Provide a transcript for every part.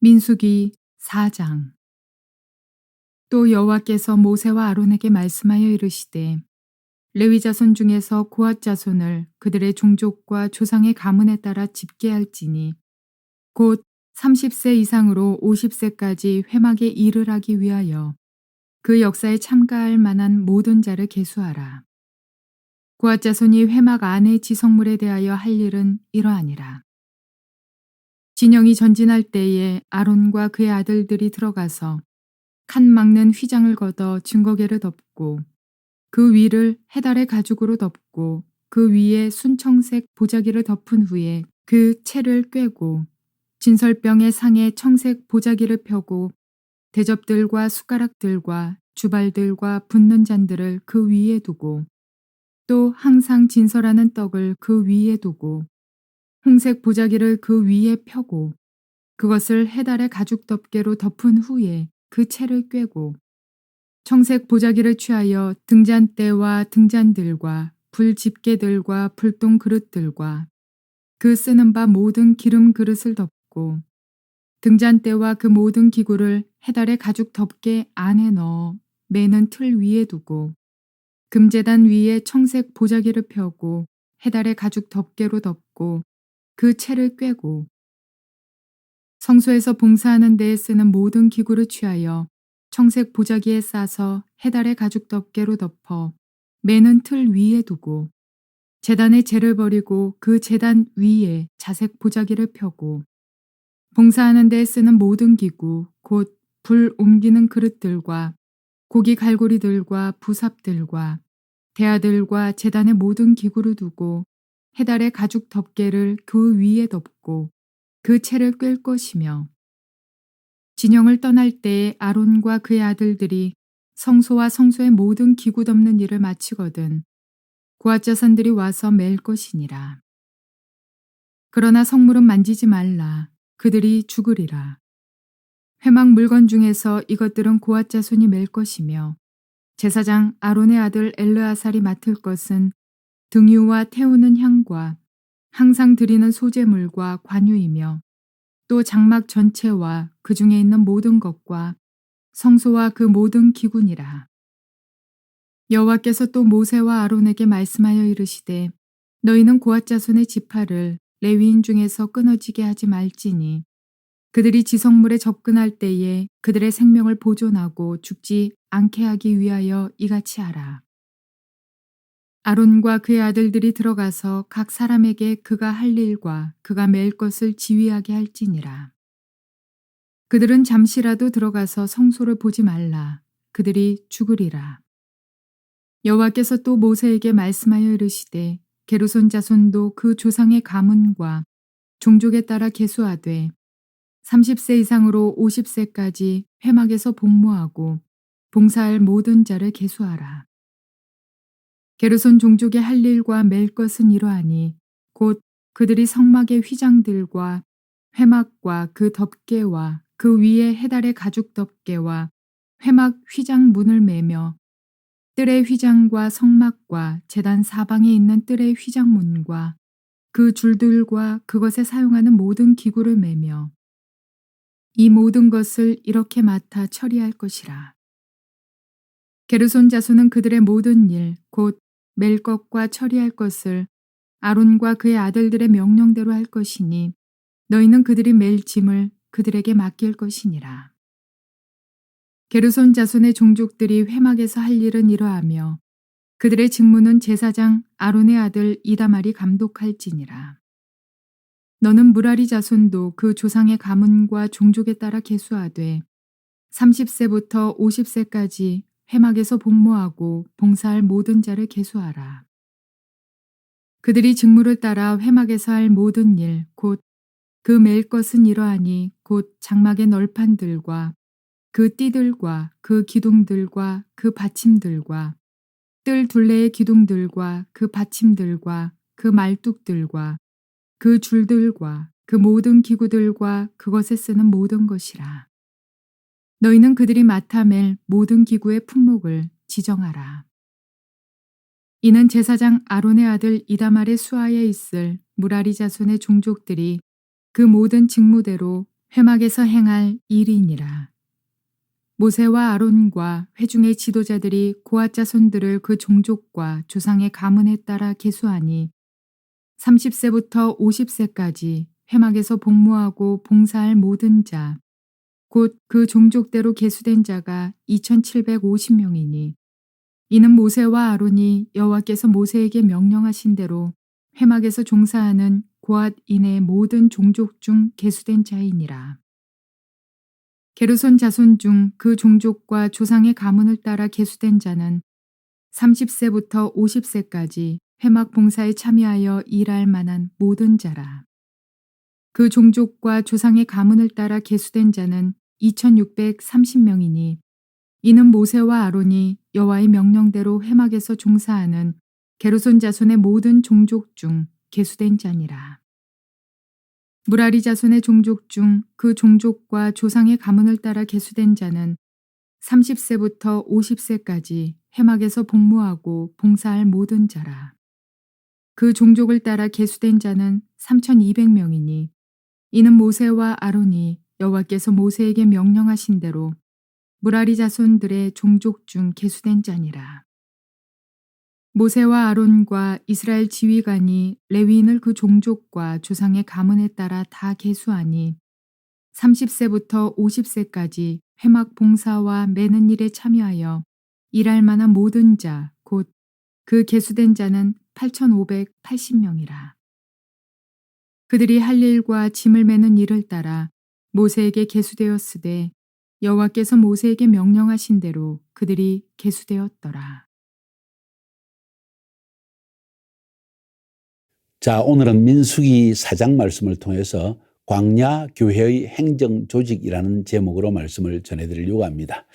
민수기 4장. 또 여호와께서 모세와 아론에게 말씀하여 이르시되 레위 자손 중에서 고핫 자손을 그들의 종족과 조상의 가문에 따라 집계할지니 곧 30세 이상으로 50세까지 회막에 일을 하기 위하여 그 역사에 참가할 만한 모든 자를 계수하라. 고핫 자손이 회막 안의 지성물에 대하여 할 일은 이러하니라. 진영이 전진할 때에 아론과 그의 아들들이 들어가서 칸 막는 휘장을 걷어 증거계를 덮고 그 위를 해달의 가죽으로 덮고 그 위에 순청색 보자기를 덮은 후에 그 채를 꿰고 진설병의 상에 청색 보자기를 펴고 대접들과 숟가락들과 주발들과 붓는 잔들을 그 위에 두고 또 항상 진설하는 떡을 그 위에 두고 홍색 보자기를 그 위에 펴고 그것을 해달의 가죽 덮개로 덮은 후에 그 채를 꿰고 청색 보자기를 취하여 등잔대와 등잔들과 불 집게들과 불똥 그릇들과 그 쓰는 바 모든 기름 그릇을 덮고 등잔대와 그 모든 기구를 해달의 가죽 덮개 안에 넣어 매는 틀 위에 두고 금제단 위에 청색 보자기를 펴고 해달의 가죽 덮개로 덮고 그 채를 꿰고 성소에서 봉사하는 데에 쓰는 모든 기구를 취하여 청색 보자기에 싸서 해달의 가죽 덮개로 덮어 매는 틀 위에 두고 제단에 재를 버리고 그 제단 위에 자색 보자기를 펴고 봉사하는 데에 쓰는 모든 기구 곧 불 옮기는 그릇들과 고기 갈고리들과 부삽들과 대야들과 제단의 모든 기구를 두고 해달의 가죽 덮개를 그 위에 덮고 그 채를 꿰 것이며 진영을 떠날 때에 아론과 그의 아들들이 성소와 성소의 모든 기구 덮는 일을 마치거든 고핫 자손들이 와서 맬 것이니라. 그러나 성물은 만지지 말라. 그들이 죽으리라. 회막 물건 중에서 이것들은 고핫 자손이 맬 것이며 제사장 아론의 아들 엘르아살이 맡을 것은 등유와 태우는 향과 항상 드리는 소제물과 관유이며 또 장막 전체와 그 중에 있는 모든 것과 성소와 그 모든 기구니라. 여호와께서 또 모세와 아론에게 말씀하여 이르시되 너희는 고핫 자손의 지파를 레위인 중에서 끊어지게 하지 말지니 그들이 지성물에 접근할 때에 그들의 생명을 보존하고 죽지 않게 하기 위하여 이같이 하라. 아론과 그의 아들들이 들어가서 각 사람에게 그가 할 일과 그가 맬 것을 지휘하게 할지니라. 그들은 잠시라도 들어가서 성소를 보지 말라. 그들이 죽으리라. 여호와께서 또 모세에게 말씀하여 이르시되 게르손 자손도 그 조상의 가문과 종족에 따라 계수하되 30세 이상으로 50세까지 회막에서 복무하고 봉사할 모든 자를 계수하라. 게르손 종족의 할 일과 맬 것은 이러하니 곧 그들이 성막의 휘장들과 회막과 그 덮개와 그 위에 해달의 가죽 덮개와 회막 휘장 문을 매며 뜰의 휘장과 성막과 제단 사방에 있는 뜰의 휘장문과 그 줄들과 그것에 사용하는 모든 기구를 매며 이 모든 것을 이렇게 맡아 처리할 것이라. 게르손 자손은 그들의 모든 일, 곧 맬 것과 처리할 것을 아론과 그의 아들들의 명령대로 할 것이니 너희는 그들이 맬 짐을 그들에게 맡길 것이니라. 게르손 자손의 종족들이 회막에서 할 일은 이러하며 그들의 직무는 제사장 아론의 아들 이다말이 감독할지니라. 너는 무라리 자손도 그 조상의 가문과 종족에 따라 계수하되 30세부터 50세까지 회막에서 복무하고 봉사할 모든 자를 계수하라. 그들이 직무를 따라 회막에서 할 모든 일, 곧 그 맬 것은 이러하니 곧 장막의 널판들과 그 띠들과 그 기둥들과 그 받침들과 뜰 둘레의 기둥들과 그 받침들과 그 말뚝들과 그 줄들과 그 모든 기구들과 그것에 쓰는 모든 것이라. 너희는 그들이 맡아 맬 모든 기구의 품목을 지정하라. 이는 제사장 아론의 아들 이다말의 수하에 있을 무라리 자손의 종족들이 그 모든 직무대로 회막에서 행할 일이니라. 모세와 아론과 회중의 지도자들이 고앗 자손들을 그 종족과 조상의 가문에 따라 계수하니 30세부터 50세까지 회막에서 복무하고 봉사할 모든 자, 곧 그 종족대로 계수된 자가 2,750명이니 이는 모세와 아론이 여호와께서 모세에게 명령하신 대로 회막에서 종사하는 고앗 이내 모든 종족 중 계수된 자이니라. 게르손 자손 중 그 종족과 조상의 가문을 따라 계수된 자는 30세부터 50세까지 회막 봉사에 참여하여 일할 만한 모든 자라. 그 종족과 조상의 가문을 따라 계수된 자는 2,630명이니 이는 모세와 아론이 여호와의 명령대로 회막에서 종사하는 게르손 자손의 모든 종족 중 계수된 자니라. 무라리 자손의 종족 중 그 종족과 조상의 가문을 따라 계수된 자는 30세부터 50세까지 회막에서 복무하고 봉사할 모든 자라. 그 종족을 따라 계수된 자는 3,200명이니 이는 모세와 아론이 여호와께서 모세에게 명령하신 대로 무라리 자손들의 종족 중 계수된 자니라. 모세와 아론과 이스라엘 지휘관이 레위인을 그 종족과 조상의 가문에 따라 다 계수하니 30세부터 50세까지 회막 봉사와 매는 일에 참여하여 일할 만한 모든 자, 곧 그 계수된 자는 8,580명이라. 그들이 할 일과 짐을 매는 일을 따라 모세에게 계수되었으되 여호와께서 모세에게 명령하신 대로 그들이 계수되었더라. 자, 오늘은 민수기 4장 말씀을 통해서 광야 교회의 행정 조직이라는 제목으로 말씀을 전해드리려고 합니다.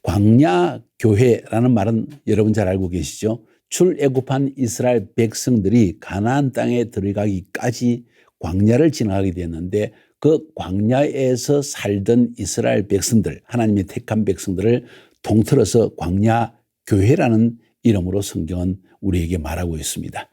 광야 교회라는 말은 여러분 잘 알고 계시죠? 출애굽한 이스라엘 백성들이 가나안 땅에 들어가기까지 광야를 지나가게 됐는데 그 광야에서 살던 이스라엘 백성들, 하나님의 택한 백성들을 통틀어서 광야 교회라는 이름으로 성경은 우리에게 말하고 있습니다.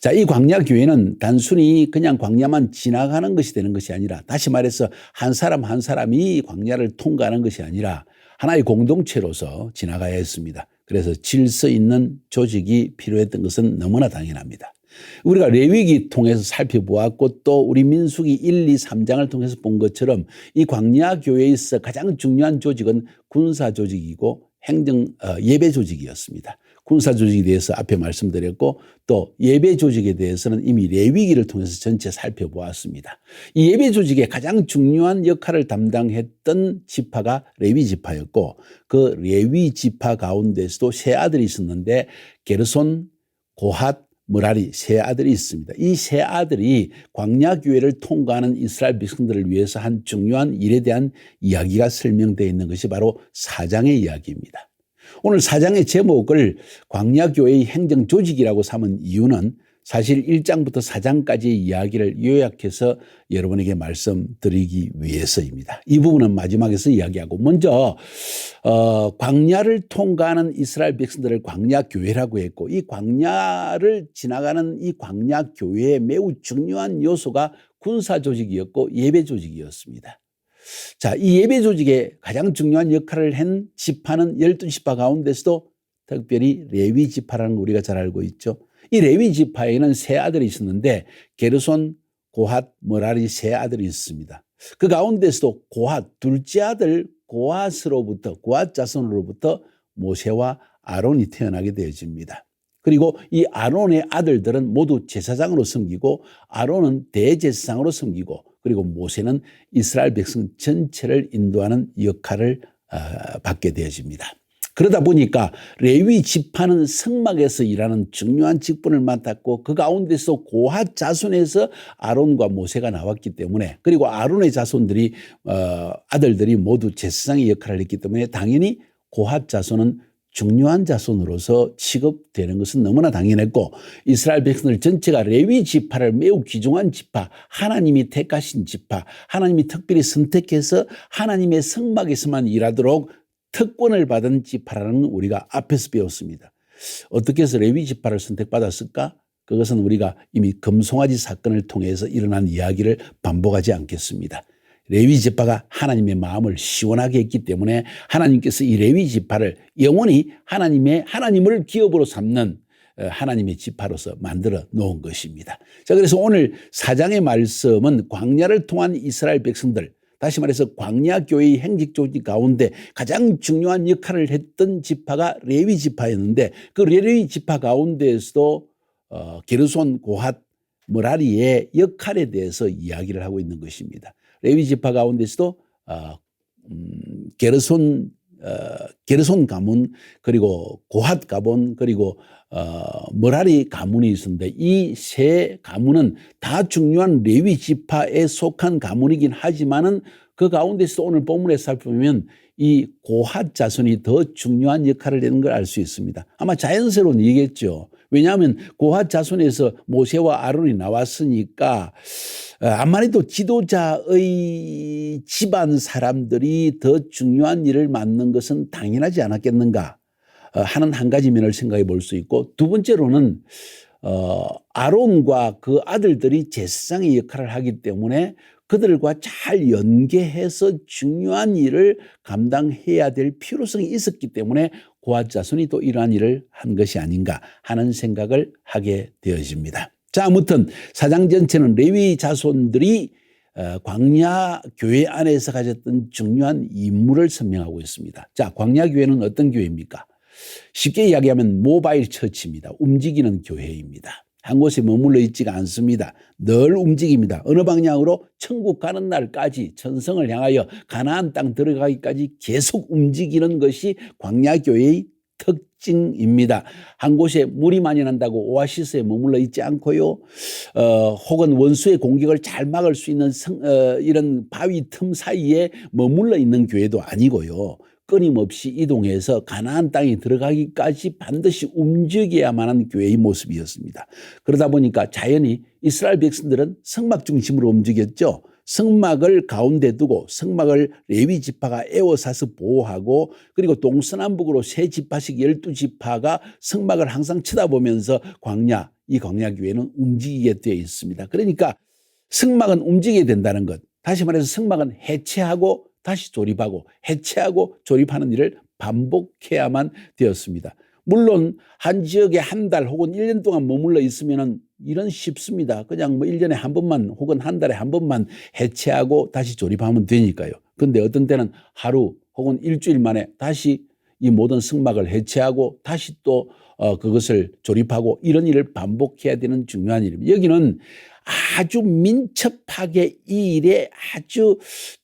자, 이 광야 교회는 단순히 그냥 광야만 지나가는 것이 되는 것이 아니라, 다시 말해서 한 사람 한 사람이 광야를 통과하는 것이 아니라 하나의 공동체로서 지나가야 했습니다. 그래서 질서 있는 조직이 필요했던 것은 너무나 당연합니다. 우리가 레위기 통해서 살펴보았고 또 우리 민수기 1, 2, 3장을 통해서 본 것처럼 이 광야 교회에 있어 가장 중요한 조직은 군사 조직이고 예배 조직이었습니다. 군사 조직에 대해서 앞에 말씀드렸고 또 예배 조직에 대해서는 이미 레위기를 통해서 전체 살펴보았습니다. 이 예배 조직의 가장 중요한 역할을 담당했던 지파가 레위 지파였고 그 레위 지파 가운데서도 세 아들이 있었는데 게르손, 고핫, 무라리 세 아들이 있습니다. 이 세 아들이 광야 교회를 통과하는 이스라엘 백성들을 위해서 한 중요한 일에 대한 이야기가 설명되어 있는 것이 바로 4장의 이야기입니다. 오늘 4장의 제목을 광야 교회의 행정 조직이라고 삼은 이유는 사실 1장부터 4장까지의 이야기를 요약해서 여러분에게 말씀드리기 위해서입니다. 이 부분은 마지막에서 이야기하고 먼저 광야를 통과하는 이스라엘 백성들을 광야 교회라고 했고 이 광야를 지나가는 이 광야 교회의 매우 중요한 요소가 군사 조직이었고 예배 조직이었습니다. 자, 이 예배 조직에 가장 중요한 역할을 한 지파는 12지파 가운데서도 특별히 레위 지파라는 거 우리가 잘 알고 있죠. 이 레위 지파에는 세 아들이 있었는데 게르손, 고핫, 머라리 세 아들이 있습니다. 그 가운데서도 고핫 둘째 아들 고핫 자손으로부터 모세와 아론이 태어나게 되어집니다. 그리고 이 아론의 아들들은 모두 제사장으로 섬기고 아론은 대제사장으로 섬기고 그리고 모세는 이스라엘 백성 전체를 인도하는 역할을 받게 되어집니다. 그러다 보니까 레위 지파는 성막에서 일하는 중요한 직분을 맡았고 그 가운데서 고핫 자손에서 아론과 모세가 나왔기 때문에 그리고 아론의 자손들이 아들들이 모두 제사장의 역할을 했기 때문에 당연히 고핫 자손은 중요한 자손으로서 취급되는 것은 너무나 당연했고 이스라엘 백성들 전체가 레위 지파를 매우 귀중한 지파, 하나님이 택하신 지파, 하나님이 특별히 선택해서 하나님의 성막에서만 일하도록 특권을 받은 지파라는 우리가 앞에서 배웠습니다. 어떻게 해서 레위 지파를 선택받았을까? 그것은 우리가 이미 금송아지 사건을 통해서 일어난 이야기를 반복하지 않겠습니다. 레위 지파가 하나님의 마음을 시원하게 했기 때문에 하나님께서 이 레위 지파를 영원히 하나님을 기업으로 삼는 하나님의 지파로서 만들어 놓은 것입니다. 자, 그래서 오늘 4장의 말씀은 광야를 통한 이스라엘 백성들, 다시 말해서 광야 교회의 행직 조직 가운데 가장 중요한 역할을 했던 지파가 레위 지파였는데, 그 레위 지파 가운데에서도 게르손, 고핫, 므라리의 역할에 대해서 이야기를 하고 있는 것입니다. 레위 지파 가운데서도 게르손 가문, 그리고 고핫 가문, 그리고 므라리 가문이 있었는데, 이 세 가문은 다 중요한 레위 지파에 속한 가문이긴 하지만은 그 가운데서 오늘 본문에 살펴보면 이 고핫 자손이 더 중요한 역할을 하는 걸 알 수 있습니다. 아마 자연스러운 얘기겠죠. 왜냐하면 고핫 자손에서 모세와 아론이 나왔으니까 아무래도 지도자의 집안 사람들이 더 중요한 일을 맡는 것은 당연하지 않았겠는가 하는 한 가지 면을 생각해 볼 수 있고, 두 번째로는 아론과 그 아들들이 제사장의 역할을 하기 때문에 그들과 잘 연계해서 중요한 일을 감당해야 될 필요성이 있었기 때문에 고핫 자손이 또 이러한 일을 한 것이 아닌가 하는 생각을 하게 되어집니다. 자, 아무튼 사장 전체는 레위 자손들이 광야 교회 안에서 가졌던 중요한 임무를 설명하고 있습니다. 자, 광야 교회는 어떤 교회입니까? 쉽게 이야기하면 모바일 처치입니다. 움직이는 교회입니다. 한 곳에 머물러 있지가 않습니다. 늘 움직입니다. 어느 방향으로? 천국 가는 날까지, 천성을 향하여 가나안 땅 들어가기까지 계속 움직이는 것이 광야교회의 특징입니다. 한 곳에 물이 많이 난다고 오아시스에 머물러 있지 않고요. 혹은 원수의 공격을 잘 막을 수 있는 이런 바위 틈 사이에 머물러 있는 교회도 아니고요. 끊임없이 이동해서 가나안 땅에 들어가기까지 반드시 움직여야만 하는 교회의 모습이었습니다. 그러다 보니까 자연히 이스라엘 백성들은 성막 중심으로 움직였죠. 성막을 가운데 두고 성막을 레위 지파가 에워싸서 보호하고, 그리고 동서남북으로 세 지파씩 12지파가 성막을 항상 쳐다보면서 이 광야 교회는 움직이게 되어 있습니다. 그러니까 성막은 움직여야 된다는 것, 다시 말해서 성막은 해체하고 다시 조립하고 해체하고 조립하는 일을 반복해야만 되었습니다. 물론 한 지역에 한 달 혹은 1년 동안 머물러 있으면 일은 쉽습니다. 그냥 1년에 한 번만 혹은 한 달에 한 번만 해체하고 다시 조립하면 되니까요. 그런데 어떤 때는 하루 혹은 일주일 만에 다시 이 모든 성막을 해체하고 다시 또 그것을 조립하고, 이런 일을 반복해야 되는 중요한 일입니다. 여기는 아주 민첩하게 이 일에 아주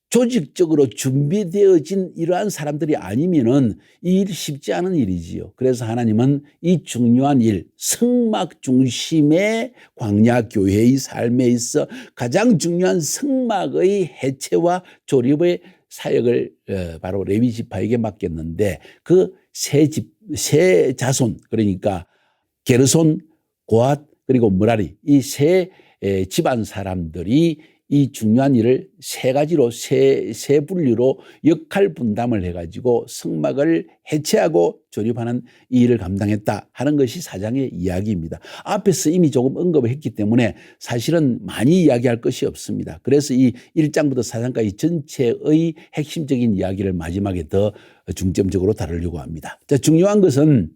조직적으로 준비되어진 이러한 사람들이 아니면은 이 일이 쉽지 않은 일이지요. 그래서 하나님은 이 중요한 일, 성막 중심의 광야 교회의 삶에 있어 가장 중요한 성막의 해체와 조립의 사역을 바로 레위 지파에게 맡겼는데, 그 세 자손, 그러니까 게르손, 고핫, 그리고 므라리, 이 세 집안 사람들이 이 중요한 일을 세 가지로, 세 분류로 역할 분담을 해가지고 성막을 해체하고 조립하는 이 일을 감당했다 하는 것이 4장의 이야기입니다. 앞에서 이미 조금 언급을 했기 때문에 사실은 많이 이야기할 것이 없습니다. 그래서 이 1장부터 4장까지 전체의 핵심적인 이야기를 마지막에 더 중점적으로 다루려고 합니다. 자, 중요한 것은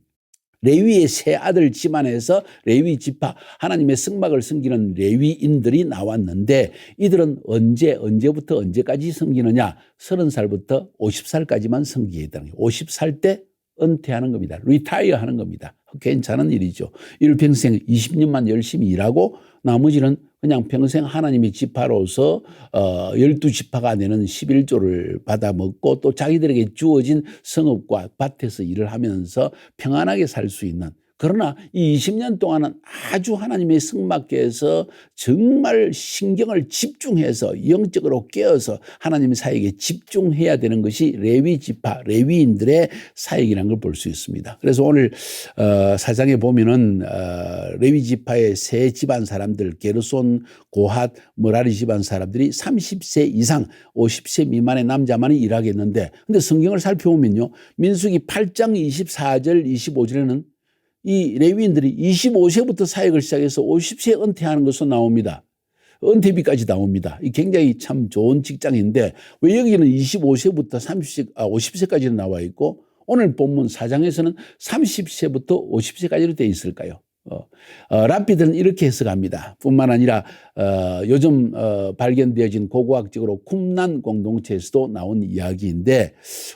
레위의 세 아들 집안에서 레위 지파, 하나님의 성막을 섬기는 레위인들이 나왔는데, 이들은 언제부터 언제까지 섬기느냐? 30살부터 50살까지만 섬기게 되는 거예요. 50살 때 은퇴하는 겁니다. 리타이어 하는 겁니다. 괜찮은 일이죠. 일평생 20년만 열심히 일하고 나머지는 그냥 평생 하나님의 지파로서 12지파가 내는 11조를 받아 먹고, 또 자기들에게 주어진 성읍과 밭에서 일을 하면서 평안하게 살 수 있는, 그러나 이 20년 동안은 아주 하나님의 성막에서 정말 신경을 집중해서 영적으로 깨어서 하나님의 사역에 집중해야 되는 것이 레위 지파, 레위인들의 사역이라는 걸 볼 수 있습니다. 그래서 오늘 4장에 보면은 레위 지파의 세 집안 사람들, 게르손, 고핫, 므라리 집안 사람들이 30세 이상 50세 미만의 남자만이 일하겠는데, 근데 성경을 살펴보면요, 민수기 8장 24절 25절에는 이 레위인들이 25세부터 사역을 시작해서 50세에 은퇴하는 것으로 나옵니다. 은퇴비까지 나옵니다. 이 굉장히 참 좋은 직장인데 왜 여기는 25세부터 50세까지는 나와 있고 오늘 본문 4장에서는 30세부터 50세까지로 되어 있을까요? 랍비들은 이렇게 해석합니다. 뿐만 아니라 요즘 발견되어진 고고학적으로 쿰난 공동체에서도 나온 이야기인데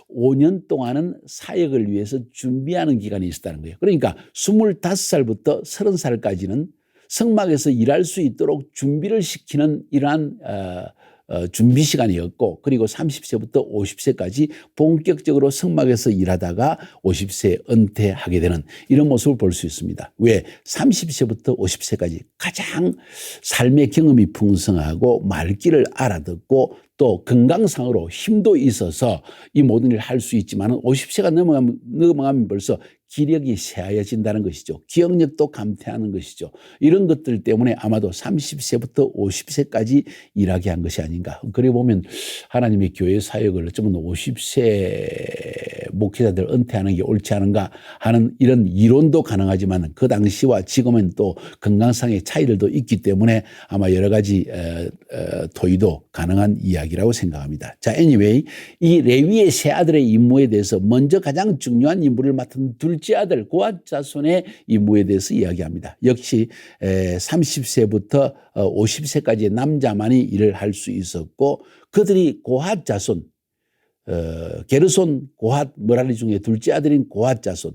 5년 동안은 사역을 위해서 준비하는 기간이 있었다는 거예요. 그러니까 25살부터 30살까지는 성막에서 일할 수 있도록 준비를 시키는 이러한 준비 시간이었고 그리고 30세부터 50세까지 본격적으로 성막에서 일하다가 50세에 은퇴하게 되는 이런 모습을 볼 수 있습니다. 왜? 30세부터 50세까지 가장 삶의 경험이 풍성하고 말귀를 알아듣고 또 건강상으로 힘도 있어서 이 모든 일을 할 수 있지만 50세가 넘어가면 벌써 기력이 쇠하여진다는 것이죠. 기억력도 감퇴하는 것이죠. 이런 것들 때문에 아마도 30세부터 50세까지 일하게 한 것이 아닌가. 그래 보면 하나님의 교회 사역을 어쩌면 50세 목회자들 은퇴하는 게 옳지 않은가 하는 이런 이론도 가능하지만 그 당시와 지금은 또 건강상의 차이들도 있기 때문에 아마 여러 가지 토의도 가능한 이야기라고 생각합니다. 자, anyway, 이 레위의 세 아들의 임무에 대해서 먼저 가장 중요한 임무를 맡은 둘째 아들 고핫 자손의 임무에 대해서 이야기합니다. 역시 30세부터 50세까지의 남자만이 일을 할 수 있었고 그들이 고핫 자손 게르손 고핫 머라리 중에 둘째 아들인 고핫 자손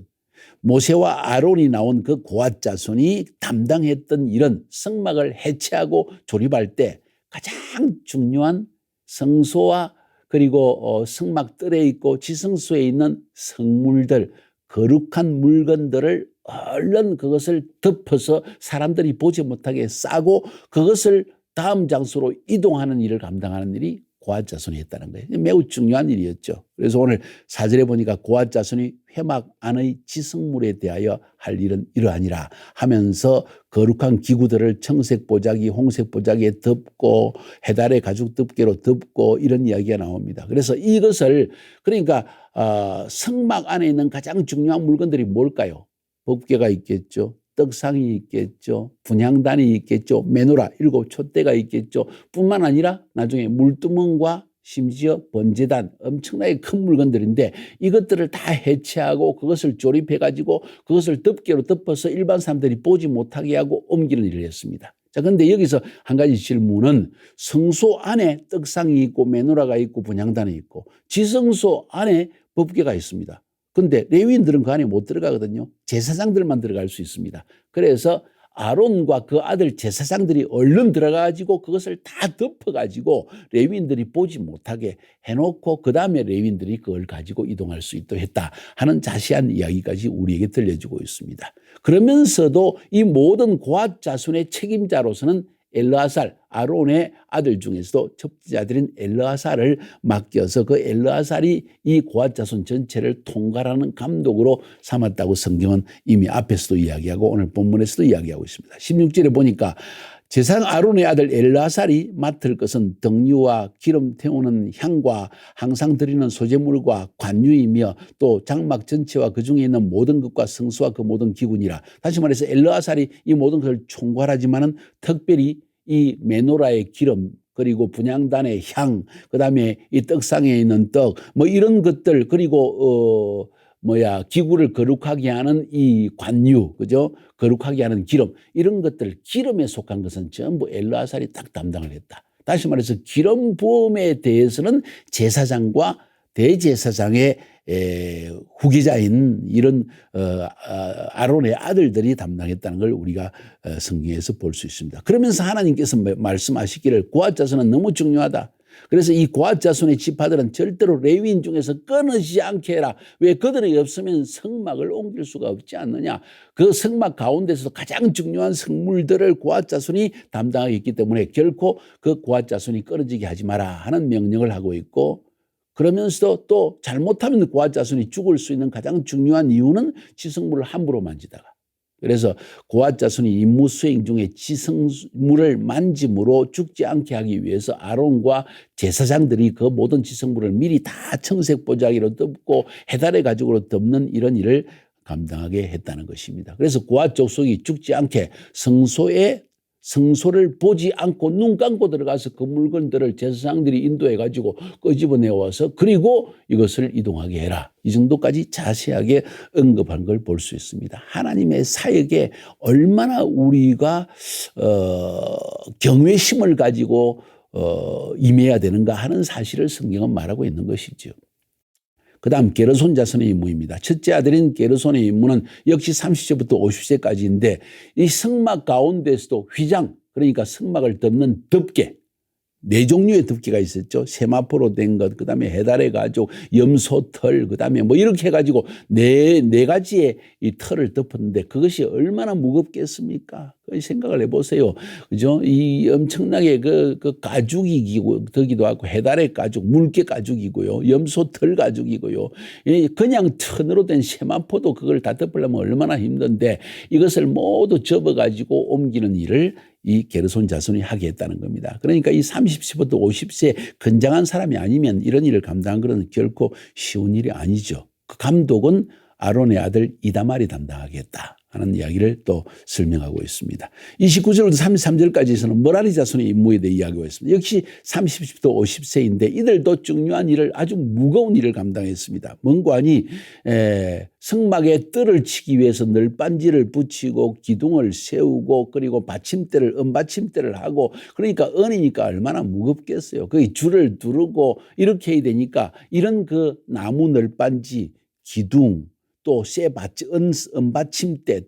모세와 아론이 나온 그 고핫 자손이 담당했던 일은 성막을 해체하고 조립할 때 가장 중요한 성소와 그리고 성막 뜰에 있고 지성소에 있는 성물들 거룩한 물건들을 얼른 그것을 덮어서 사람들이 보지 못하게 싸고 그것을 다음 장소로 이동하는 일을 감당하는 일이 고핫 자손이 했다는 거예요. 매우 중요한 일이었죠. 그래서 오늘 4절에 보니까 고핫 자손이 회막 안의 지성물에 대하여 할 일은 이러하니라 하면서 거룩한 기구들을 청색 보자기, 홍색 보자기에 덮고 해달의 가죽 덮개로 덮고 이런 이야기가 나옵니다. 그래서 이것을 그러니까 성막 안에 있는 가장 중요한 물건들이 뭘까요? 법궤가 있겠죠. 떡상이 있겠죠. 분향단이 있겠죠. 메노라 7 촛대가 있겠죠. 뿐만 아니라 나중에 물두멍과 심지어 번제단 엄청나게 큰 물건들인데 이것들을 다 해체하고 그것을 조립해가지고 그것을 덮개로 덮어서 일반 사람들이 보지 못하게 하고 옮기는 일을 했습니다. 자, 그런데 여기서 한 가지 질문은 성소 안에 떡상이 있고 메노라가 있고 분향단이 있고 지성소 안에 법궤가 있습니다. 그런데 레위인들은 그 안에 못 들어가거든요. 제사장들만 들어갈 수 있습니다. 그래서 아론과 그 아들 제사장들이 얼른 들어가가지고 그것을 다 덮어가지고 레위인들이 보지 못하게 해놓고 그 다음에 레위인들이 그걸 가지고 이동할 수 있도록 했다 하는 자세한 이야기까지 우리에게 들려주고 있습니다. 그러면서도 이 모든 고핫 자손의 책임자로서는 엘르아살 아론의 아들 중에서도 첩지자들인 엘르아살을 맡겨서 그 엘르아살이 이 고핫 자손 전체를 통괄하는 감독으로 삼았다고 성경은 이미 앞에서도 이야기하고 오늘 본문에서도 이야기하고 있습니다. 16절에 보니까 제사장 아론의 아들 엘르아살이 맡을 것은 등유와 기름 태우는 향과 항상 드리는 소제물과 관유이며 또 장막 전체와 그 중에 있는 모든 것과 성수와 그 모든 기구니라. 다시 말해서 엘르아살이 이 모든 것을 총괄하지만은 특별히 이 메노라의 기름 그리고 분향단의 향 그다음에 이 떡상에 있는 떡 뭐 이런 것들 그리고 기구를 거룩하게 하는 이 관유 그죠? 거룩하게 하는 기름 이런 것들 기름에 속한 것은 전부 엘르아살이 딱 담당을 했다. 다시 말해서 기름 부음에 대해서는 제사장과 대제사장의 후계자인 이런 아론의 아들들이 담당했다는 걸 우리가 성경에서 볼 수 있습니다. 그러면서 하나님께서 말씀하시기를 고핫 자손은 너무 중요하다. 그래서 이 고핫 자손의 지파들은 절대로 레위인 중에서 끊어지지 않게 해라. 왜 그들이 없으면 성막을 옮길 수가 없지 않느냐. 그 성막 가운데서 가장 중요한 성물들을 고핫 자손이 담당하고 있기 때문에 결코 그 고핫 자손이 끊어지게 하지 마라 하는 명령을 하고 있고 그러면서도 또 잘못하면 고핫 자손이 죽을 수 있는 가장 중요한 이유는 지성물을 함부로 만지다가 그래서 고핫 자손이 임무 수행 중에 지성물을 만짐으로 죽지 않게 하기 위해서 아론과 제사장들이 그 모든 지성물을 미리 다 청색 보자기로 덮고 해달의 가죽으로 덮는 이런 일을 감당하게 했다는 것입니다. 그래서 고핫 족속이 죽지 않게 성소에 성소를 보지 않고 눈 감고 들어가서 그 물건들을 제사장들이 인도해가지고 끄집어내와서 그리고 이것을 이동하게 해라. 이 정도까지 자세하게 언급한 걸 볼 수 있습니다. 하나님의 사역에 얼마나 우리가 경외심을 가지고 임해야 되는가 하는 사실을 성경은 말하고 있는 것이죠. 그 다음 게르손 자손의 임무입니다. 첫째 아들인 게르손의 임무는 역시 30세부터 50세까지인데 이 성막 가운데서도 휘장, 그러니까 성막을 덮는 덮개, 네 종류의 덮개가 있었죠. 세마포로 된 것, 그 다음에 해달의 가죽, 염소털, 그 다음에 뭐 이렇게 해가지고 네 가지의 이 털을 덮었는데 그것이 얼마나 무겁겠습니까? 생각을 해보세요. 그죠? 이 엄청나게 그 가죽이기도 하고 해달의 가죽, 물개 가죽이고요. 염소털 가죽이고요. 그냥 턴으로 된 세마포도 그걸 다 덮으려면 얼마나 힘든데 이것을 모두 접어가지고 옮기는 일을 이 게르손 자손이 하게 했다는 겁니다. 그러니까 이 30세부터 50세 건장한 사람이 아니면 이런 일을 감당한 것은 결코 쉬운 일이 아니죠. 그 감독은 아론의 아들 이다말이 담당하겠다 하는 이야기를 또 설명하고 있습니다. 29절부터 33절까지에서는 머라리 자손의 임무에 대해 이야기하고 있습니다. 역시 30세부터 50세인데 이들도 중요한 일을 아주 무거운 일을 감당했습니다. 뭔가니 성막에 뜰을 치기 위해서 널빤지를 붙이고 기둥을 세우고 그리고 은받침대를 하고 그러니까 은이니까 얼마나 무겁겠어요. 거기 줄을 두르고 이렇게 해야 되니까 이런 그 나무 널빤지, 기둥, 또 은받침대,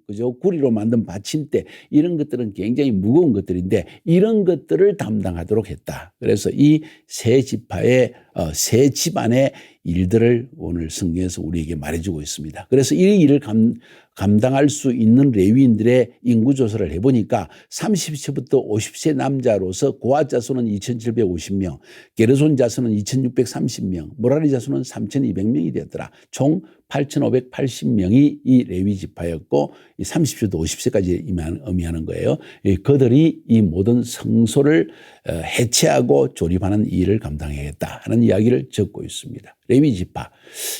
그죠? 구리로 만든 받침대 이런 것들은 굉장히 무거운 것들인데 이런 것들을 담당하도록 했다. 그래서 이 세 지파의 세 집안의 일들을 오늘 성경에서 우리에게 말해주고 있습니다. 그래서 이 일을 감당할 수 있는 레위인들의 인구조사를 해보니까 30세부터 50세 남자로서 고핫 자손은 2750명, 게르손 자손은 2630명, 모라리 자손은 3200명이 되었더라. 총 8580명이 이 레위 지파였고 30세부터 50세까지 의미하는 거예요. 그들이 이 모든 성소를 해체하고 조립하는 일을 감당해야겠다 하는 이야기를 적고 있습니다. 레위 지파,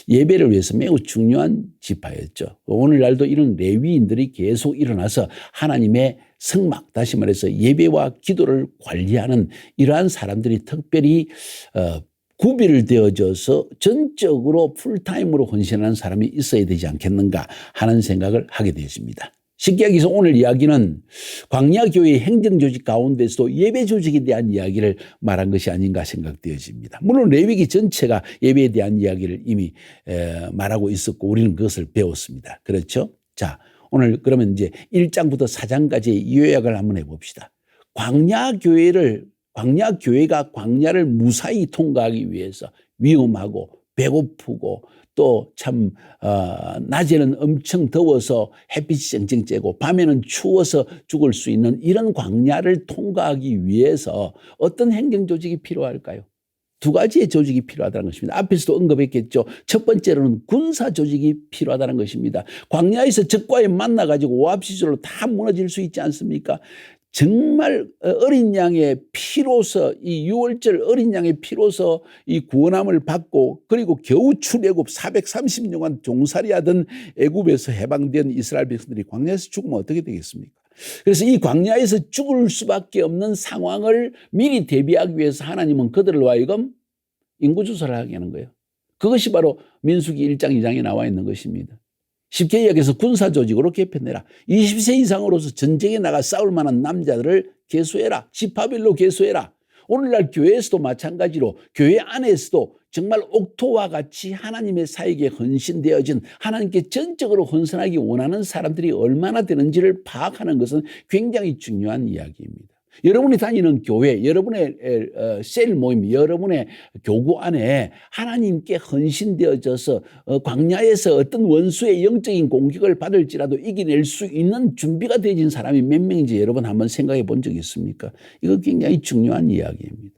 예배를 위해서 매우 중요한 지파였죠. 오늘날도 이런 레위인들이 계속 일어나서 하나님의 성막, 다시 말해서 예배와 기도를 관리하는 이러한 사람들이 특별히 구비를 되어져서 전적으로 풀타임으로 헌신하는 사람이 있어야 되지 않겠는가 하는 생각을 하게 되었습니다. 쉽게 얘기해서 오늘 이야기는 광야교회의 행정조직 가운데서도 예배조직에 대한 이야기를 말한 것이 아닌가 생각되어집니다. 물론 레위기 전체가 예배에 대한 이야기를 이미 말하고 있었고 우리는 그것을 배웠습니다. 그렇죠? 자, 오늘 그러면 이제 1장부터 4장까지의 요약을 한번 해봅시다. 광야교회가 광야를 무사히 통과하기 위해서 위험하고 배고프고 또 참 낮에는 엄청 더워서 햇빛이 쨍쨍 쬐고 밤에는 추워서 죽을 수 있는 이런 광야를 통과하기 위해서 어떤 행정조직이 필요할까요? 두 가지의 조직이 필요하다는 것입니다. 앞에서도 언급했겠죠. 첫 번째로는 군사조직이 필요하다는 것입니다. 광야에서 적과에 만나가지고 오합시절로 다 무너질 수 있지 않습니까? 정말 어린 양의 피로서 이 6월절 어린 양의 피로서 이 구원함을 받고 그리고 겨우 출애굽 430년간 종살이하던 애굽에서 해방된 이스라엘 백성들이 광야에서 죽으면 어떻게 되겠습니까? 그래서 이 광야에서 죽을 수밖에 없는 상황을 미리 대비하기 위해서 하나님은 그들로 하여금 인구조사를 하게 하는 거예요. 그것이 바로 민수기 1장 2장에 나와 있는 것입니다. 쉽게 이야기해서 군사조직으로 개편해라. 20세 이상으로서 전쟁에 나가 싸울 만한 남자들을 계수해라. 지파별로 계수해라. 오늘날 교회에서도 마찬가지로 교회 안에서도 정말 옥토와 같이 하나님의 사역에 헌신되어진 하나님께 전적으로 헌신하기 원하는 사람들이 얼마나 되는지를 파악하는 것은 굉장히 중요한 이야기입니다. 여러분이 다니는 교회, 여러분의 셀 모임, 여러분의 교구 안에 하나님께 헌신되어져서 광야에서 어떤 원수의 영적인 공격을 받을지라도 이겨낼 수 있는 준비가 되어진 사람이 몇 명인지 여러분 한번 생각해 본 적이 있습니까? 이거 굉장히 중요한 이야기입니다.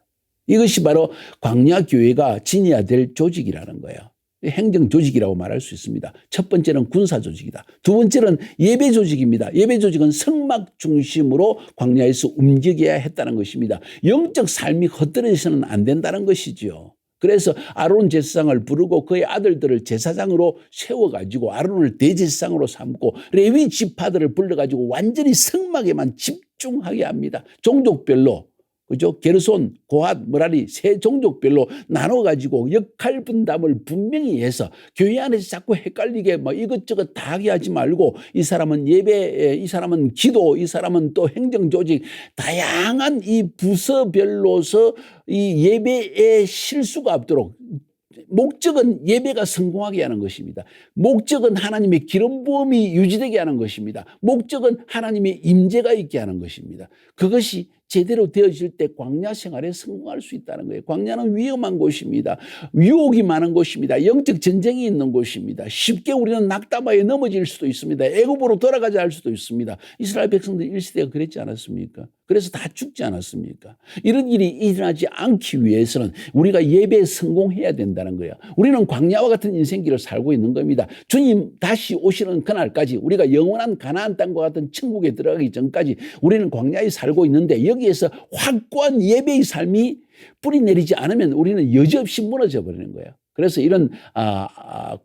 이것이 바로 광야교회가 지녀야 될 조직이라는 거예요. 행정조직이라고 말할 수 있습니다. 첫 번째는 군사조직이다. 두 번째는 예배조직입니다. 예배조직은 성막 중심으로 광야에서 움직여야 했다는 것입니다. 영적 삶이 헛되어서는 안 된다는 것이죠. 그래서 아론 제사장을 부르고 그의 아들들을 제사장으로 세워가지고 아론을 대제사장으로 삼고 레위 지파들을 불러가지고 완전히 성막에만 집중하게 합니다. 종족별로, 그죠? 게르손, 고핫, 머라리 세 종족별로 나눠가지고 역할 분담을 분명히 해서 교회 안에서 자꾸 헷갈리게 뭐 이것저것 다 하게 하지 말고 이 사람은 예배, 이 사람은 기도, 이 사람은 또 행정조직, 다양한 이 부서별로서 이 예배에 실수가 없도록, 목적은 예배가 성공하게 하는 것입니다. 목적은 하나님의 기름 부음이 유지되게 하는 것입니다. 목적은 하나님의 임재가 있게 하는 것입니다. 그것이 제대로 되어질 때 광야 생활에 성공할 수 있다는 거예요. 광야는 위험한 곳입니다. 유혹이 많은 곳입니다. 영적 전쟁이 있는 곳입니다. 쉽게 우리는 낙담하에 넘어질 수도 있습니다. 애굽으로 돌아가자 할 수도 있습니다. 이스라엘 백성들 1세대가 그랬지 않았습니까? 그래서 다 죽지 않았습니까? 이런 일이 일어나지 않기 위해서는 우리가 예배에 성공해야 된다는 거예요. 우리는 광야와 같은 인생길을 살고 있는 겁니다. 주님 다시 오시는 그날까지, 우리가 영원한 가나안 땅과 같은 천국에 들어가기 전까지 우리는 광야에 살고 있는데, 여기에서 확고한 예배의 삶이 뿌리 내리지 않으면 우리는 여지없이 무너져 버리는 거예요. 그래서 이런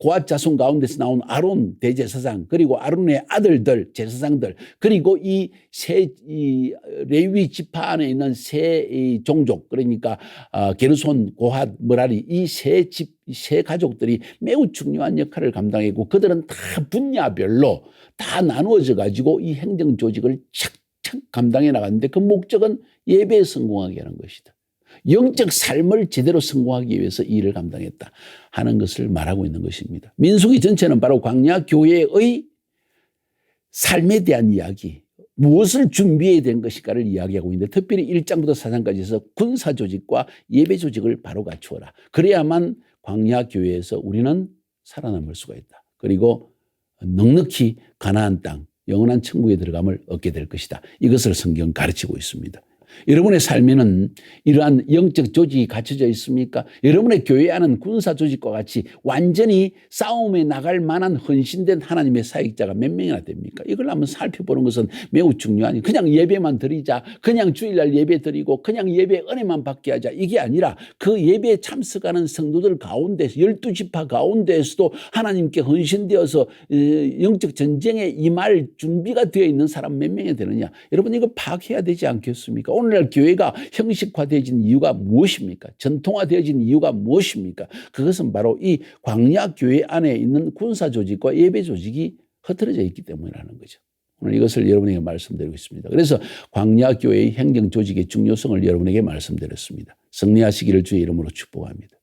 고핫 자손 가운데서 나온 아론 대제사장, 그리고 아론의 아들들 제사장들, 그리고 이 레위 지파 안에 있는 세 종족, 그러니까 게르손, 고핫, 머라리 이 세 가족들이 매우 중요한 역할을 감당했고, 그들은 다 분야별로 다 나누어져 가지고 이 행정 조직을 착착 감당해 나갔는데, 그 목적은 예배에 성공하게 하는 것이다. 영적 삶을 제대로 성공하기 위해서 이 일을 감당했다 하는 것을 말하고 있는 것입니다. 민수기 전체는 바로 광야 교회의 삶에 대한 이야기, 무엇을 준비해야 되는 것인가를 이야기하고 있는데, 특별히 1장부터 4장까지 해서 군사 조직과 예배 조직을 바로 갖추어라. 그래야만 광야 교회에서 우리는 살아남을 수가 있다. 그리고 넉넉히 가나안 땅, 영원한 천국에 들어감을 얻게 될 것이다. 이것을 성경은 가르치고 있습니다. 여러분의 삶에는 이러한 영적 조직이 갖춰져 있습니까? 여러분의 교회 안은 군사 조직과 같이 완전히 싸움에 나갈 만한 헌신된 하나님의 사역자가 몇 명이나 됩니까? 이걸 한번 살펴보는 것은 매우 중요하니, 그냥 예배만 드리자, 그냥 주일날 예배 드리고 그냥 예배 은혜만 받게 하자, 이게 아니라 그 예배에 참석하는 성도들 가운데서 12지파 가운데에서도 하나님께 헌신되어서 영적 전쟁에 임할 준비가 되어 있는 사람 몇 명이 되느냐, 여러분 이거 파악해야 되지 않겠습니까? 오늘날 교회가 형식화되어진 이유가 무엇입니까? 전통화되어진 이유가 무엇입니까? 그것은 바로 이 광야 교회 안에 있는 군사 조직과 예배 조직이 흐트러져 있기 때문이라는 거죠. 오늘 이것을 여러분에게 말씀드리고 있습니다. 그래서 광야 교회의 행정 조직의 중요성을 여러분에게 말씀드렸습니다. 승리하시기를 주의 이름으로 축복합니다.